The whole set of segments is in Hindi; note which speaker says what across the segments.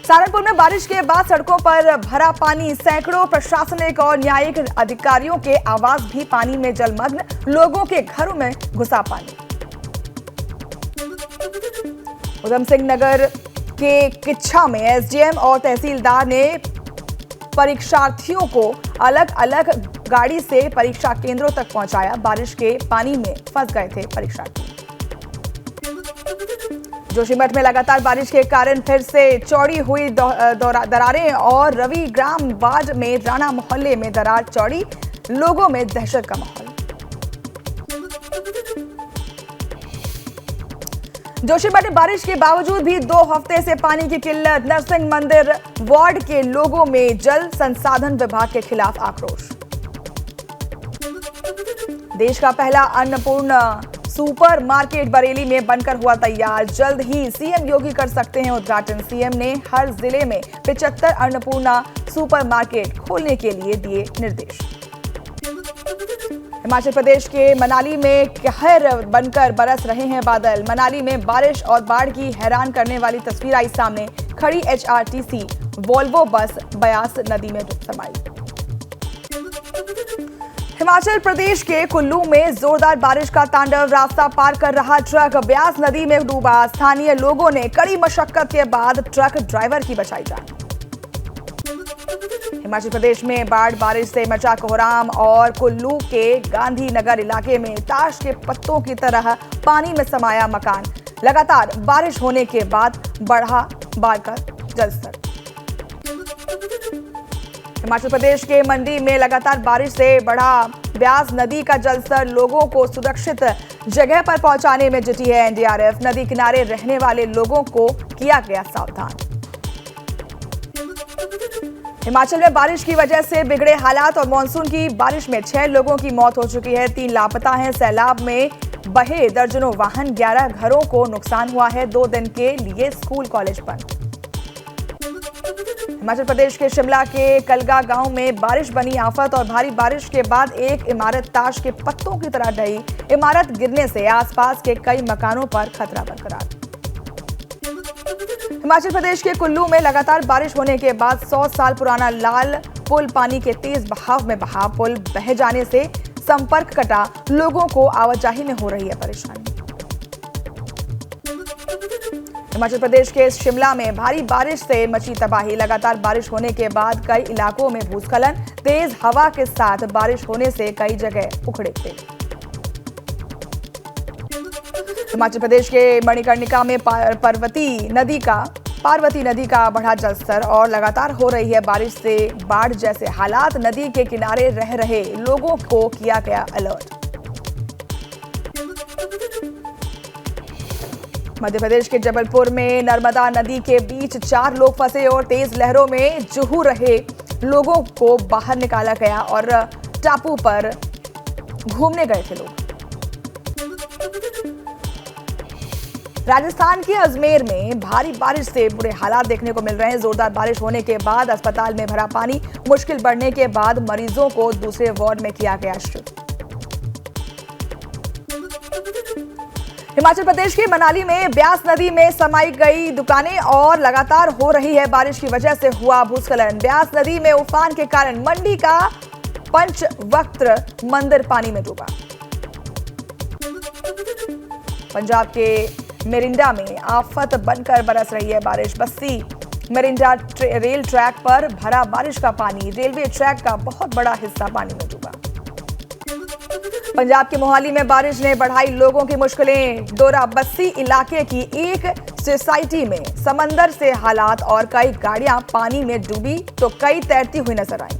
Speaker 1: सहारनपुर में बारिश के बाद सड़कों पर भरा पानी, सैकड़ों प्रशासनिक और न्यायिक अधिकारियों के आवास भी पानी में जलमग्न, लोगों के घरों में घुसा पानी। उधम सिंह नगर के किच्छा में एसडीएम और तहसीलदार ने परीक्षार्थियों को अलग अलग गाड़ी से परीक्षा केंद्रों तक पहुंचाया। बारिश के पानी में फंस गए थे परीक्षार्थी। जोशीमठ में लगातार बारिश के कारण फिर से चौड़ी हुई दरारें और रवि ग्राम वार्ड में राणा मोहल्ले में दरार चौड़ी, लोगों में दहशत का माहौल। जोशीमठ में बारिश के बावजूद भी 2 हफ्ते से पानी की किल्लत, नरसिंह मंदिर वार्ड के लोगों में जल संसाधन विभाग के खिलाफ आक्रोश। देश का पहला अन्नपूर्णा सुपर मार्केट बरेली में बनकर हुआ तैयार, जल्द ही सीएम योगी कर सकते हैं उद्घाटन। सीएम ने हर जिले में 75 अन्नपूर्णा सुपर मार्केट खोलने के लिए दिए निर्देश। हिमाचल प्रदेश के मनाली में कहर बनकर बरस रहे हैं बादल। मनाली में बारिश और बाढ़ की हैरान करने वाली तस्वीर आई सामने। खड़ी एचआरटीसी वोल्वो बस ब्यास नदी में समाई। हिमाचल प्रदेश के कुल्लू में जोरदार बारिश का तांडव, रास्ता पार कर रहा ट्रक ब्यास नदी में डूबा। स्थानीय लोगों ने कड़ी मशक्कत के बाद ट्रक ड्राइवर की बचाई जान। हिमाचल प्रदेश में बारिश से मचा कोहराम और कुल्लू के गांधीनगर इलाके में ताश के पत्तों की तरह पानी में समाया मकान। लगातार बारिश होने के बाद बढ़ा बाढ़ का जलस्तर। हिमाचल प्रदेश के मंडी में लगातार बारिश से बढ़ा ब्यास नदी का जलस्तर, लोगों को सुरक्षित जगह पर पहुंचाने में जुटी है एनडीआरएफ। नदी किनारे रहने वाले लोगों को किया गया सावधान। हिमाचल में बारिश की वजह से बिगड़े हालात और मानसून की बारिश में 6 लोगों की मौत हो चुकी है, 3 लापता हैं। सैलाब में बहे दर्जनों वाहन, 11 घरों को नुकसान हुआ है। 2 दिन के लिए स्कूल कॉलेज बंद। हिमाचल प्रदेश के शिमला के कलगा गांव में बारिश बनी आफत और भारी बारिश के बाद एक इमारत ताश के पत्तों की तरह ढही। इमारत गिरने से आसपास के कई मकानों पर खतरा बरकरार। हिमाचल प्रदेश के कुल्लू में लगातार बारिश होने के बाद 100 साल पुराना लाल पुल पानी के तेज बहाव में बहा। पुल बह जाने से संपर्क कटा, लोगों को आवाजाही में हो रही है परेशानी। हिमाचल प्रदेश के शिमला में भारी बारिश से मची तबाही। लगातार बारिश होने के बाद कई इलाकों में भूस्खलन, तेज हवा के साथ बारिश होने से कई जगह उखड़े थे। हिमाचल प्रदेश के मणिकर्णिका में पार्वती नदी का बढ़ा जलस्तर और लगातार हो रही है बारिश से बाढ़ जैसे हालात। नदी के किनारे रह रहे लोगों को किया गया अलर्ट। मध्य प्रदेश के जबलपुर में नर्मदा नदी के बीच 4 लोग फंसे और तेज लहरों में जुहू रहे लोगों को बाहर निकाला गया और टापू पर घूमने गए थे लोग। राजस्थान के अजमेर में भारी बारिश से बुरे हालात देखने को मिल रहे हैं। जोरदार बारिश होने के बाद अस्पताल में भरा पानी, मुश्किल बढ़ने के बाद मरीजों को दूसरे वार्ड में किया गया शिफ्ट। हिमाचल प्रदेश के मनाली में ब्यास नदी में समाई गई दुकानें और लगातार हो रही है बारिश की वजह से हुआ भूस्खलन। ब्यास नदी में उफान के कारण मंडी का पंचवक्त्र मंदिर पानी में डूबा। पंजाब के मिरिंडा में आफत बनकर बरस रही है बारिश। बस्सी मिरिंडा रेल ट्रैक पर भरा बारिश का पानी, रेलवे ट्रैक का बहुत बड़ा हिस्सा पानी में डूबा। पंजाब के मोहाली में बारिश ने बढ़ाई लोगों की मुश्किलें। डोरा बस्सी इलाके की एक सोसाइटी में समंदर से हालात और कई गाड़ियां पानी में डूबी तो कई तैरती हुई नजर आई।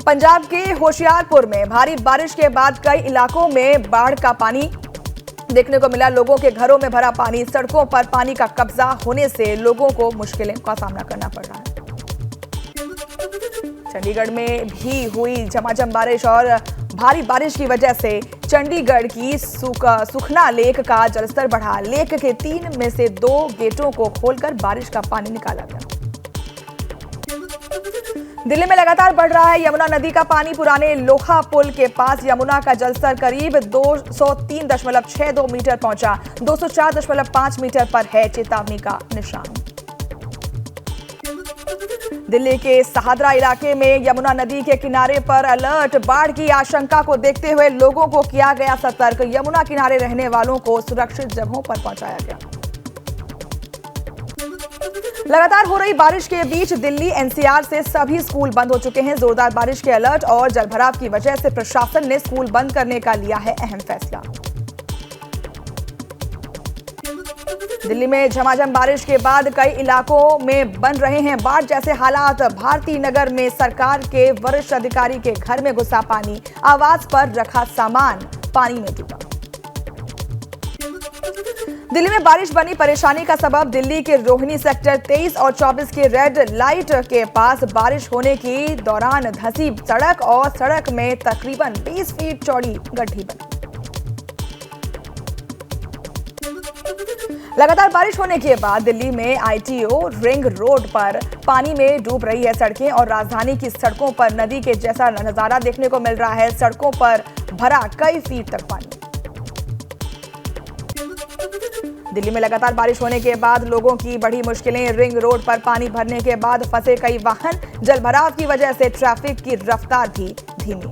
Speaker 1: पंजाब के होशियारपुर में भारी बारिश के बाद कई इलाकों में बाढ़ का पानी देखने को मिला। लोगों के घरों में भरा पानी, सड़कों पर पानी का कब्जा होने से लोगों को मुश्किलों का सामना करना पड़ रहा है। चंडीगढ़ में भी हुई झमाझम बारिश और भारी बारिश की वजह से चंडीगढ़ की सुखना लेक का जलस्तर बढ़ा। लेक के 3 में से 2 गेटों को खोलकर बारिश का पानी निकाला गया। दिल्ली में लगातार बढ़ रहा है यमुना नदी का पानी। पुराने लोहा पुल के पास यमुना का जलस्तर करीब 203.62 मीटर पहुंचा। 204.5 मीटर पर है चेतावनी का निशान। दिल्ली के सहादरा इलाके में यमुना नदी के किनारे पर अलर्ट। बाढ़ की आशंका को देखते हुए लोगों को किया गया सतर्क। यमुना किनारे रहने वालों को सुरक्षित जगहों पर पहुंचाया गया। लगातार हो रही बारिश के बीच दिल्ली एनसीआर से सभी स्कूल बंद हो चुके हैं। जोरदार बारिश के अलर्ट और जलभराव की वजह से प्रशासन ने स्कूल बंद करने का लिया है अहम फैसला। दिल्ली में झमाझम बारिश के बाद कई इलाकों में बन रहे हैं बाढ़ जैसे हालात। भारती नगर में सरकार के वरिष्ठ अधिकारी के घर में घुसा पानी। आवास पर रखा सामान पानी में डूबा। दिल्ली में बारिश बनी परेशानी का सबब। दिल्ली के रोहिणी सेक्टर 23 और 24 के रेड लाइट के पास बारिश होने के दौरान धंसी सड़क और सड़क में तकरीबन 20 फीट चौड़ी गड्ढी बनी। लगातार बारिश होने के बाद दिल्ली में आईटीओ रिंग रोड पर पानी में डूब रही है सड़कें और राजधानी की सड़कों पर नदी के जैसा नजारा देखने को मिल रहा है। सड़कों पर भरा कई फीट तक पानी। दिल्ली में लगातार बारिश होने के बाद लोगों की बड़ी मुश्किलें। रिंग रोड पर पानी भरने के बाद फंसे कई वाहन। जलभराव की वजह से ट्रैफिक की रफ्तार भी धीमी।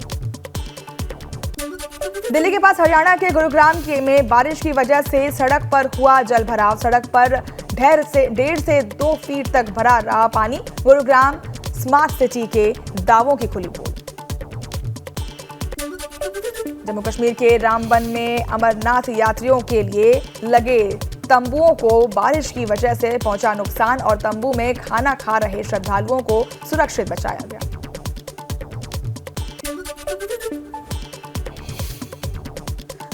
Speaker 1: दिल्ली के पास हरियाणा के गुरुग्राम में बारिश की वजह से सड़क पर हुआ जलभराव। सड़क पर 1.5 से 2 फीट तक भरा रहा पानी। गुरुग्राम स्मार्ट सिटी के दावों की खुली पोल। जम्मू कश्मीर के रामबन में अमरनाथ यात्रियों के लिए लगे तंबुओं को बारिश की वजह से पहुंचा नुकसान और तंबू में खाना खा रहे श्रद्धालुओं को सुरक्षित बचाया गया।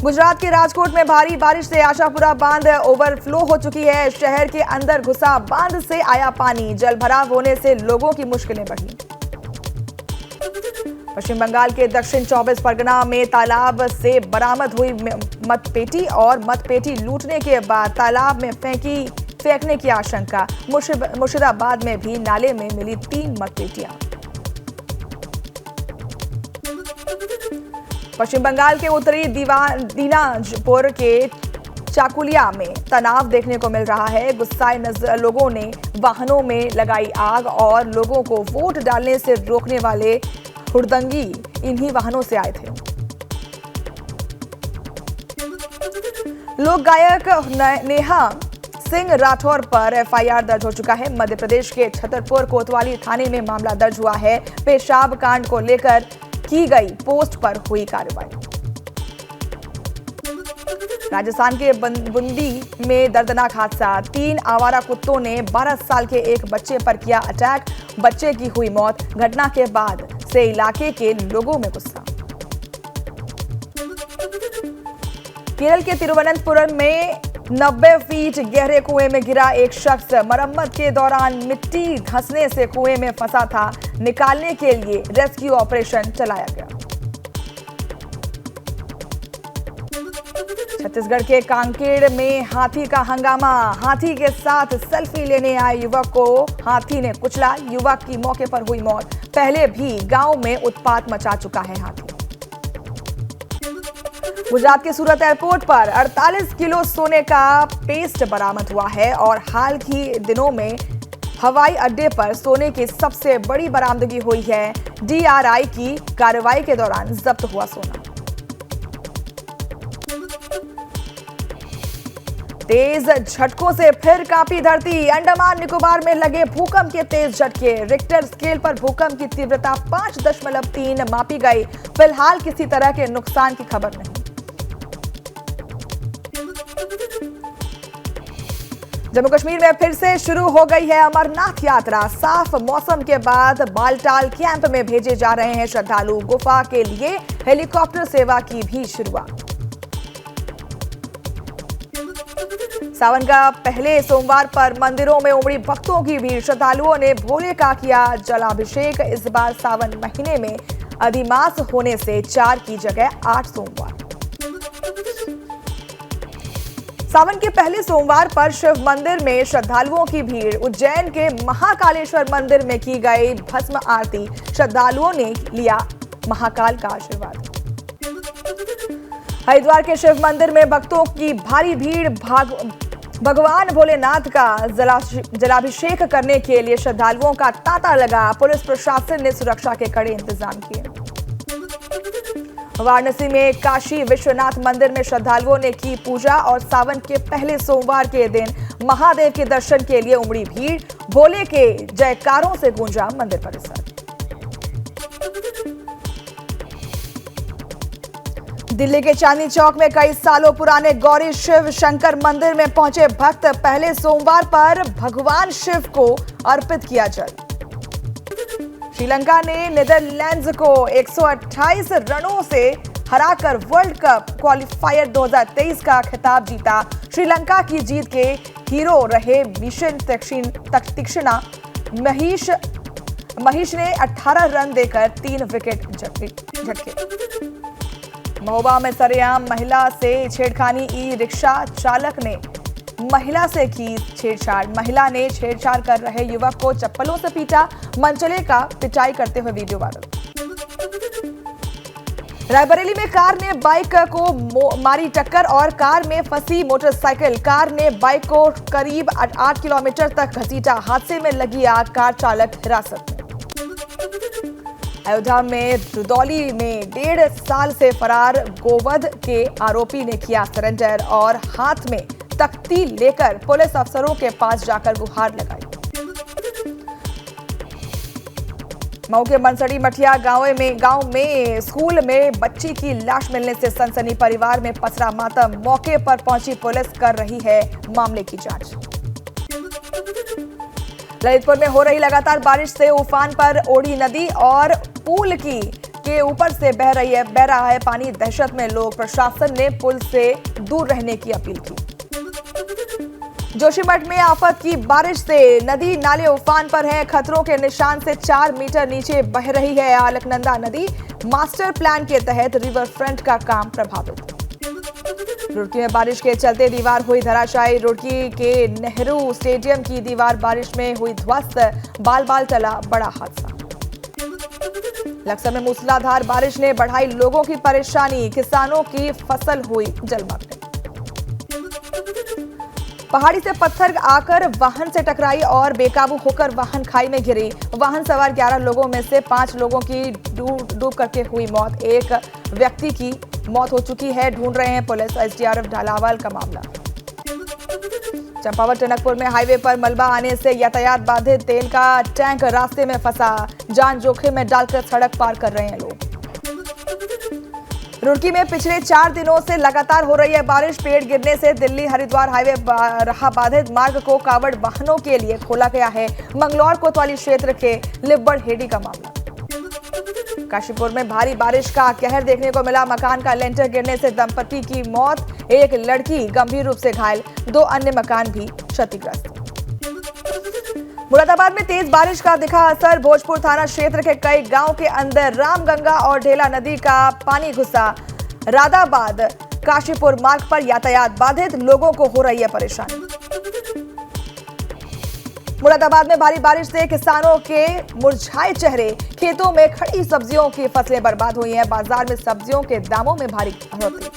Speaker 1: गुजरात के राजकोट में भारी बारिश से आशापुरा बांध ओवरफ्लो हो चुकी है। शहर के अंदर घुसा बांध से आया पानी। जलभराव होने से लोगों की मुश्किलें बढ़ी। पश्चिम बंगाल के दक्षिण 24 परगना में तालाब से बरामद हुई मतपेटी और मतपेटी लूटने के बाद तालाब में फेंकने की आशंका। मुर्शिदाबाद में भी नाले में मिली 3 मतपेटियां। पश्चिम बंगाल के उत्तरी दीनाजपुर के चाकुलिया में तनाव देखने को मिल रहा है। गुस्साए लोगों ने वाहनों में लगाई आग और लोगों को वोट डालने से रोकने वाले हुड़दंगी इन्हीं वाहनों से आए थे। लोक गायक नेहा सिंह राठौर पर एफआईआर दर्ज हो चुका है। मध्य प्रदेश के छतरपुर कोतवाली थाने में मामला दर्ज हुआ है। पेशाब कांड को लेकर की गई पोस्ट पर हुई कार्रवाई। राजस्थान के बूंदी में दर्दनाक हादसा। 3 आवारा कुत्तों ने 12 साल के एक बच्चे पर किया अटैक। बच्चे की हुई मौत। घटना के बाद से इलाके के लोगों में गुस्सा। केरल के तिरुवनंतपुरम में 90 फीट गहरे कुएं में गिरा एक शख्स। मरम्मत के दौरान मिट्टी धंसने से कुएं में फंसा था। निकालने के लिए रेस्क्यू ऑपरेशन चलाया गया। छत्तीसगढ़ के कांकेर में हाथी का हंगामा। हाथी के साथ सेल्फी लेने आए युवक को हाथी ने कुचला। युवक की मौके पर हुई मौत। पहले भी गांव में उत्पात मचा चुका है हाथी। गुजरात के सूरत एयरपोर्ट पर 48 किलो सोने का पेस्ट बरामद हुआ है और हाल ही दिनों में हवाई अड्डे पर सोने की सबसे बड़ी बरामदगी हुई है। डीआरआई की कार्रवाई के दौरान जब्त हुआ सोना। तेज झटकों से फिर कांपी धरती। अंडमान निकोबार में लगे भूकंप के तेज झटके। रिक्टर स्केल पर भूकंप की तीव्रता 5.3 मापी गई। फिलहाल किसी तरह के नुकसान की खबर नहीं। जम्मू कश्मीर में फिर से शुरू हो गई है अमरनाथ यात्रा। साफ मौसम के बाद बालटाल कैंप में भेजे जा रहे हैं श्रद्धालु। गुफा के लिए हेलीकॉप्टर सेवा की भी शुरुआत। सावन का पहले सोमवार पर मंदिरों में उमड़ी भक्तों की भीड़। श्रद्धालुओं ने भोले का किया जलाभिषेक। इस बार सावन महीने में अधिमास होने से 4 की जगह 8 सोमवार। सावन के पहले सोमवार पर शिव मंदिर में श्रद्धालुओं की भीड़। उज्जैन के महाकालेश्वर मंदिर में की गई भस्म आरती। श्रद्धालुओं ने लिया महाकाल का आशीर्वाद। हरिद्वार के शिव मंदिर में भक्तों की भारी भीड़। भगवान भोलेनाथ का जलाभिषेक करने के लिए श्रद्धालुओं का तांता लगा। पुलिस प्रशासन ने सुरक्षा के कड़े इंतजाम किए। वाराणसी में काशी विश्वनाथ मंदिर में श्रद्धालुओं ने की पूजा और सावन के पहले सोमवार के दिन महादेव के दर्शन के लिए उमड़ी भीड़। भोले के जयकारों से गूंजा मंदिर परिसर। दिल्ली के चांदनी चौक में कई सालों पुराने गौरी शिव शंकर मंदिर में पहुंचे भक्त। पहले सोमवार पर भगवान शिव को अर्पित किया जल। श्रीलंका ने नीदरलैंड्स को 128 रनों से हराकर वर्ल्ड कप क्वालिफायर 2023 का खिताब जीता। श्रीलंका की जीत के हीरो रहे मिशन तीक्ष्णा महेश ने 18 रन देकर 3 विकेट झटके। महोबा में सरेआम महिला से छेड़खानी। ई रिक्शा चालक ने महिला से की छेड़छाड़। महिला ने छेड़छाड़ कर रहे युवक को चप्पलों से पीटा। मनचले का पिटाई करते हुए वीडियो वायरल। रायबरेली में कार ने बाइक को मारी टक्कर और कार में फंसी मोटरसाइकिल। कार ने बाइक को करीब 8 किलोमीटर तक घसीटा। हादसे में लगी आग। कार चालक हिरासत में। अयोध्या में रुदौली में 1.5 साल से फरार गोवध के आरोपी ने किया सरेंडर और हाथ में तख्ती लेकर पुलिस अफसरों के पास जाकर गुहार लगाई। मऊ के मनसड़ी मठिया गांव में स्कूल में बच्ची की लाश मिलने से सनसनी। परिवार में पसरा मातम। मौके पर पहुंची पुलिस कर रही है मामले की जांच। ललितपुर में हो रही लगातार बारिश से उफान पर ओढ़ी नदी और पुल के ऊपर से बह रहा है पानी। दहशत में लोग। प्रशासन ने पुल से दूर रहने की अपील की। जोशीमठ में आफत की बारिश से नदी नाले उफान पर हैं। खतरों के निशान से 4 मीटर नीचे बह रही है अलकनंदा नदी। मास्टर प्लान के तहत रिवर फ्रंट का काम प्रभावित। रुड़की में बारिश के चलते दीवार हुई धराशायी। रुड़की के नेहरू स्टेडियम की दीवार बारिश में हुई ध्वस्त। बाल टला बड़ा हादसा। लक्सर में मूसलाधार बारिश ने बढ़ाई लोगों की परेशानी। किसानों की फसल हुई जलमग्न। पहाड़ी से पत्थर आकर वाहन से टकराई और बेकाबू होकर वाहन खाई में गिरी। वाहन सवार 11 लोगों में से 5 लोगों की डूब करके हुई मौत। एक व्यक्ति की मौत हो चुकी है। ढूंढ रहे हैं पुलिस। एसडीआरएफ ढालावाल का मामला। चंपावत टनकपुर में हाईवे पर मलबा आने से यातायात बाधित। तेल का टैंक रास्ते में फंसा। जान जोखिम में डालकर सड़क पार कर रहे हैं लोग। रुड़की में पिछले 4 दिनों से लगातार हो रही है बारिश। पेड़ गिरने से दिल्ली हरिद्वार हाईवे रहा बाधित। मार्ग को कावड़ वाहनों के लिए खोला गया है। मंगलौर कोतवाली क्षेत्र के लिब्बड़ हेडी का मामला। काशीपुर में भारी बारिश का कहर देखने को मिला। मकान का लेंटर गिरने से दंपति की मौत। एक लड़की गंभीर रूप से घायल। 2 अन्य मकान भी क्षतिग्रस्त। मुरादाबाद में तेज बारिश का दिखा असर। भोजपुर थाना क्षेत्र के कई गांव के अंदर रामगंगा और ढेला नदी का पानी घुसा। रादाबाद काशीपुर मार्ग पर यातायात बाधित। लोगों को हो रही है परेशानी। मुरादाबाद में भारी बारिश से किसानों के मुरझाए चेहरे। खेतों में खड़ी सब्जियों की फसलें बर्बाद हुई हैं। बाजार में सब्जियों के दामों में भारी बढ़ोतरी।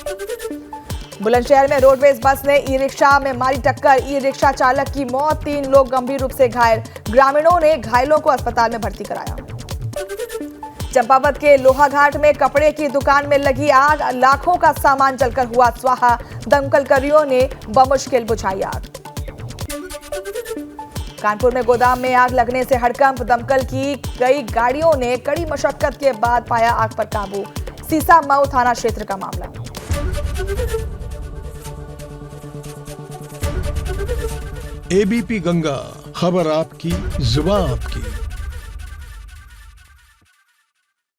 Speaker 1: बुलंदशहर में रोडवेज बस ने ई रिक्शा में मारी टक्कर। ई रिक्शा चालक की मौत। 3 लोग गंभीर रूप से घायल। ग्रामीणों ने घायलों को अस्पताल में भर्ती कराया। चंपावत के लोहाघाट में कपड़े की दुकान में लगी आग। लाखों का सामान जलकर हुआ स्वाहा। दमकलकर्मियों ने बमुश्किल बुझाई आग। कानपुर में गोदाम में आग लगने से हड़कंप। दमकल की कई गाड़ियों ने कड़ी मशक्कत के बाद पाया आग पर काबू। सीसा मऊ थाना क्षेत्र का मामला।
Speaker 2: एबीपी गंगा, खबर आपकी, जुबान आपकी।